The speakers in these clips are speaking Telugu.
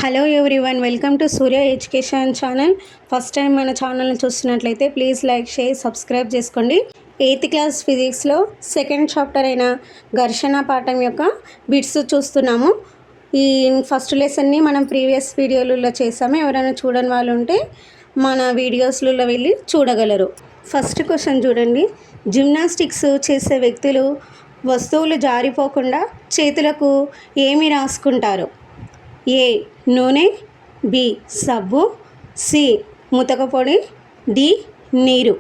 Hello everyone, welcome to Surya education channel. First time మన ఛానల్ని చూస్తున్నట్లయితే ప్లీజ్ లైక్, షేర్, సబ్స్క్రైబ్ చేసుకోండి. 8th క్లాస్ ఫిజిక్స్లో సెకండ్ చాప్టర్ అయిన ఘర్షణ పాఠం యొక్క బిట్స్ చూస్తున్నాము. ఈ ఫస్ట్ లెసన్ని మనం ప్రీవియస్ వీడియోలలో చేసాము. ఎవరైనా చూడని వాళ్ళు ఉంటే మన వీడియోస్లలో వెళ్ళి చూడగలరు. ఫస్ట్ క్వశ్చన్ చూడండి. జిమ్నాస్టిక్స్ చేసే వ్యక్తులు వస్తువులు జారిపోకుండా చేతులకు ఏమి రాసుకుంటారు? ఏ నూనె, బి సబ్బు, సి ముతక పొడి, డి నీరు.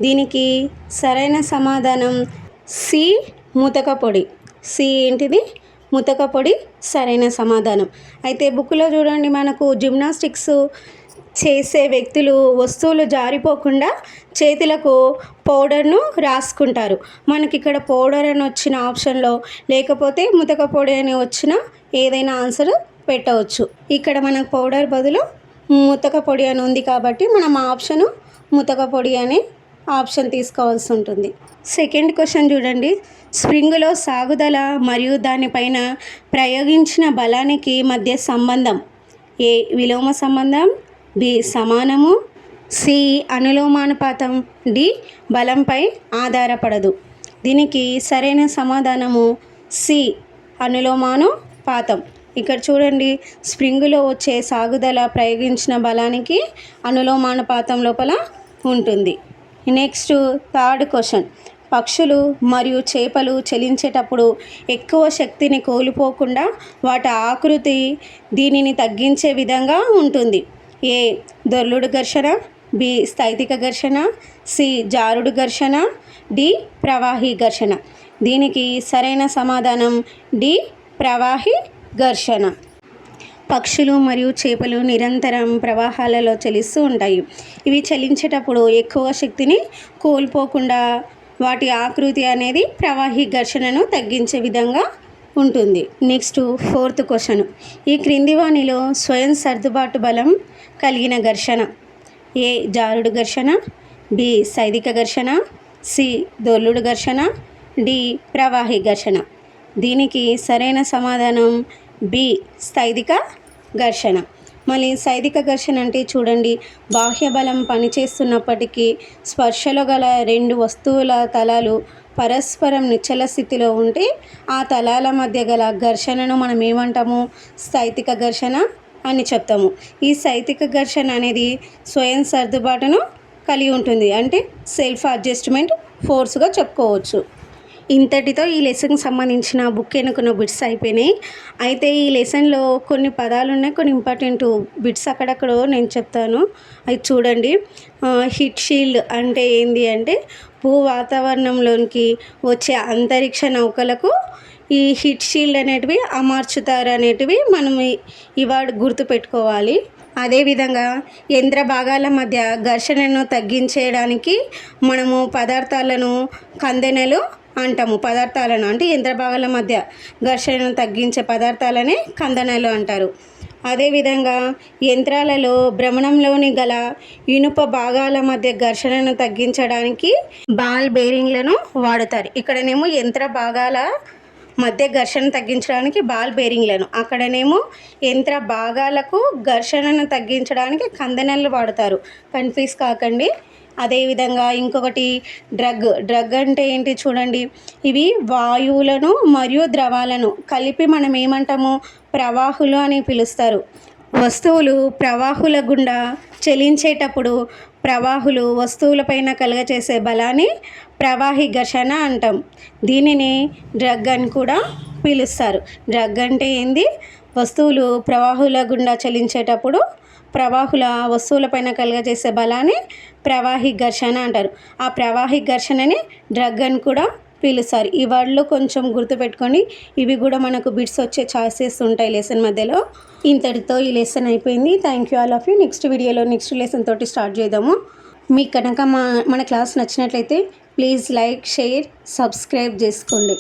దీనికి సరైన సమాధానం సి ముతక పొడి. సి ఏంటిది? ముతక పొడి సరైన సమాధానం. అయితే బుక్లో చూడండి, మనకు జిమ్నాస్టిక్స్ చేసే వ్యక్తులు వస్తువులు జారిపోకుండా చేతులకు పౌడర్ను రాసుకుంటారు. మనకి ఇక్కడ పౌడర్ అని వచ్చిన ఆప్షన్లో, లేకపోతే ముతక పొడి అని వచ్చిన ఏదైనా ఆన్సర్ పెట్టవచ్చు. ఇక్కడ మనకు పౌడర్ బదులు ముతక పొడి అని ఉంది కాబట్టి మనం ఆప్షను ముతక పొడి అనే ఆప్షన్ తీసుకోవాల్సి ఉంటుంది. సెకండ్ క్వశ్చన్ చూడండి. స్ప్రింగులో సాగుదల మరియు దానిపైన ప్రయోగించిన బలానికి మధ్య సంబంధం. ఏ విలోమ సంబంధం, బి సమానము, సి అనులోమానుపాతం, డి బలంపై ఆధారపడదు. దీనికి సరైన సమాధానము సి అనులోమానుపాతం. ఇక్కడ చూడండి, స్ప్రింగులో వచ్చే సాగుదల ప్రయోగించిన బలానికి అనులోమానుపాతం లోపల ఉంటుంది. Next third question. పక్షులు మరియు చేపలు చలించేటప్పుడు ఎక్కువ శక్తిని కోల్పోకుండా వాటి ఆకృతి దీనిని తగ్గించే విధంగా ఉంటుంది. ఏ దొర్లుడు ఘర్షణ, బి స్థైతిక ఘర్షణ, సి జారుడు ఘర్షణ, డి ప్రవాహి ఘర్షణ. దీనికి సరైన సమాధానం డి ప్రవాహి ఘర్షణ. పక్షులు మరియు చేపలు నిరంతరం ప్రవాహాలలో చలిస్తూ ఉంటాయి. ఇవి చలించేటప్పుడు ఎక్కువ శక్తిని కోల్పోకుండా వాటి ఆకృతి అనేది ప్రవాహి ఘర్షణను తగ్గించే విధంగా ఉంటుంది. Next fourth question. ఈ క్రింది వానిలో స్వయం సర్దుబాటు బలం కలిగిన ఘర్షణ. ఏ జారుడు ఘర్షణ, బి సైదిక ఘర్షణ, సి దొర్లుడు ఘర్షణ, డి ప్రవాహి ఘర్షణ. దీనికి సరైన సమాధానం బి స్థైదిక ఘర్షణ. మళ్ళీ సైదిక ఘర్షణ అంటే చూడండి, బాహ్య బలం పనిచేస్తున్నప్పటికీ స్పర్శలో గల రెండు వస్తువుల తలాలు పరస్పరం నిశ్చల స్థితిలో ఉంటే ఆ తలాల మధ్య గల ఘర్షణను మనం ఏమంటాము? స్థైతిక ఘర్షణ అని చెప్తాము. ఈ స్థైతిక ఘర్షణ అనేది స్వయం సర్దుబాటును కలిగి ఉంటుంది, అంటే సెల్ఫ్ అడ్జస్ట్మెంట్ ఫోర్స్గా చెప్పుకోవచ్చు. ఇంతటితో ఈ లెసన్కి సంబంధించిన బుక్ ఎన్నుకున్న బిట్స్ అయిపోయినాయి. అయితే ఈ లెసన్లో కొన్ని పదాలు ఉన్నాయి, కొన్ని ఇంపార్టెంట్ బిట్స్ అక్కడక్కడో నేను చెప్తాను, అవి చూడండి. హిట్ షీల్డ్ అంటే ఏంది అంటే, భూ వాతావరణంలోనికి వచ్చే అంతరిక్ష నౌకలకు ఈ హిట్ షీల్డ్ అనేటివి అమర్చుతారు అనేటివి మనం ఈ వర్డ్ గుర్తుపెట్టుకోవాలి. అదేవిధంగా యంత్ర భాగాల మధ్య ఘర్షణను తగ్గించేయడానికి మనము పదార్థాలను కందెనలు అంటాము. పదార్థాలను అంటే యంత్ర భాగాల మధ్య ఘర్షణను తగ్గించే పదార్థాలనే కందనలు అంటారు. అదేవిధంగా యంత్రాలలో భ్రమణంలోని గల ఇనుప భాగాల మధ్య ఘర్షణను తగ్గించడానికి బాల్ బేరింగ్లను వాడతారు. ఇక్కడనేమో యంత్ర భాగాల మధ్య ఘర్షణ తగ్గించడానికి బాల్ బేరింగ్లను, అక్కడనేమో యంత్ర భాగాలకు ఘర్షణను తగ్గించడానికి కందనలు వాడతారు. కన్ఫ్యూజ్ కాకండి. అదేవిధంగా ఇంకొకటి డ్రగ్ అంటే ఏంటి చూడండి, ఇవి వాయువులను మరియు ద్రవాలను కలిపి మనం ఏమంటాము? ప్రవాహులు అని పిలుస్తారు. వస్తువులు ప్రవాహుల గుండా చలించేటప్పుడు ప్రవాహులు వస్తువులపైన కలుగచేసే బలాన్ని ప్రవాహి ఘర్షణ అంటాం. దీనిని డ్రగ్ అని కూడా పిలుస్తారు. డ్రగ్ అంటే ఏంది? వస్తువులు ప్రవాహుల గుండా చలించేటప్పుడు ప్రవాహుల వస్తువులపైన కలుగజేసే బలాన్ని ప్రవాహి ఘర్షణ అంటారు. ఆ ప్రవాహి ఘర్షణని డ్రగ్ అని కూడా పిలుస్తారు. ఈ వర్డ్లో కొంచెం గుర్తుపెట్టుకోండి. ఇవి కూడా మనకు బిట్స్ వచ్చే ఛాయిసెస్ ఉంటాయి లెసన్ మధ్యలో. ఇంతటితో ఈ లెసన్ అయిపోయింది. Thank you all of you. Next వీడియోలో నెక్స్ట్ లెసన్ తోటి స్టార్ట్ చేద్దాము. మీకు కనుక మన క్లాస్ నచ్చినట్లయితే ప్లీజ్ లైక్, షేర్, సబ్స్క్రైబ్ చేసుకోండి.